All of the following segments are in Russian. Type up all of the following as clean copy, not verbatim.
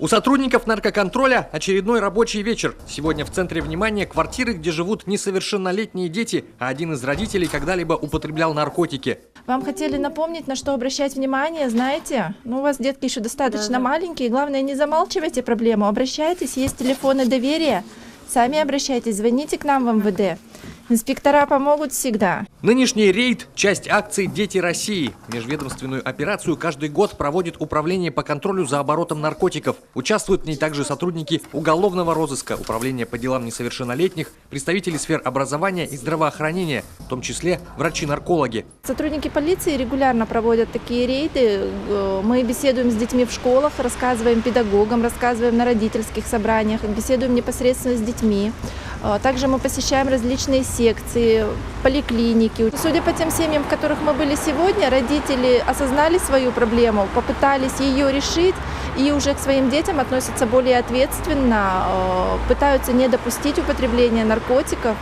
У сотрудников наркоконтроля очередной рабочий вечер. Сегодня в центре внимания квартиры, где живут несовершеннолетние дети, а один из родителей когда-либо употреблял наркотики. Вам хотели напомнить, на что обращать внимание, знаете? Ну, у вас детки еще достаточно маленькие. Главное, не замалчивайте проблему, обращайтесь, есть телефоны доверия. Сами обращайтесь, звоните к нам в МВД. Инспектора помогут всегда. Нынешний рейд – часть акции «Дети России». Межведомственную операцию каждый год проводит Управление по контролю за оборотом наркотиков. Участвуют в ней также сотрудники уголовного розыска, Управления по делам несовершеннолетних, представители сфер образования и здравоохранения, в том числе врачи-наркологи. Сотрудники полиции регулярно проводят такие рейды. Мы беседуем с детьми в школах, рассказываем педагогам, рассказываем на родительских собраниях, беседуем непосредственно с детьми. Также мы посещаем различные секции, поликлиники. Судя по тем семьям, в которых мы были сегодня, родители осознали свою проблему, попытались ее решить и уже к своим детям относятся более ответственно, пытаются не допустить употребления наркотиков,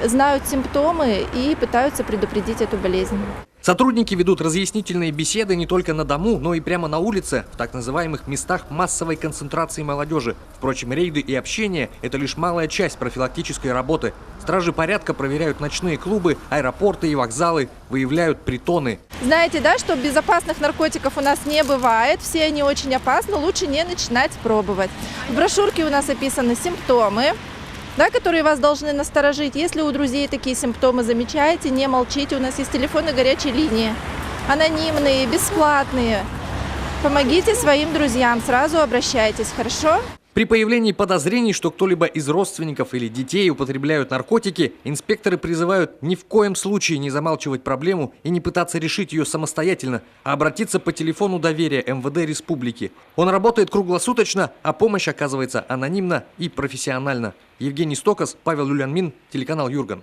знают симптомы и пытаются предупредить эту болезнь. Сотрудники ведут разъяснительные беседы не только на дому, но и прямо на улице, в так называемых местах массовой концентрации молодежи. Впрочем, рейды и общение – это лишь малая часть профилактической работы. Стражи порядка проверяют ночные клубы, аэропорты и вокзалы, выявляют притоны. Знаете, да, что безопасных наркотиков у нас не бывает, все они очень опасны, лучше не начинать пробовать. В брошюрке у нас описаны симптомы, да, которые вас должны насторожить. Если у друзей такие симптомы замечаете, не молчите. У нас есть телефоны горячей линии, анонимные, бесплатные. Помогите своим друзьям, сразу обращайтесь, хорошо? При появлении подозрений, что кто-либо из родственников или детей употребляют наркотики, инспекторы призывают ни в коем случае не замалчивать проблему и не пытаться решить ее самостоятельно, а обратиться по телефону доверия МВД Республики. Он работает круглосуточно, а помощь оказывается анонимно и профессионально. Евгений Стокос, Павел Люлянмин, телеканал Юрган.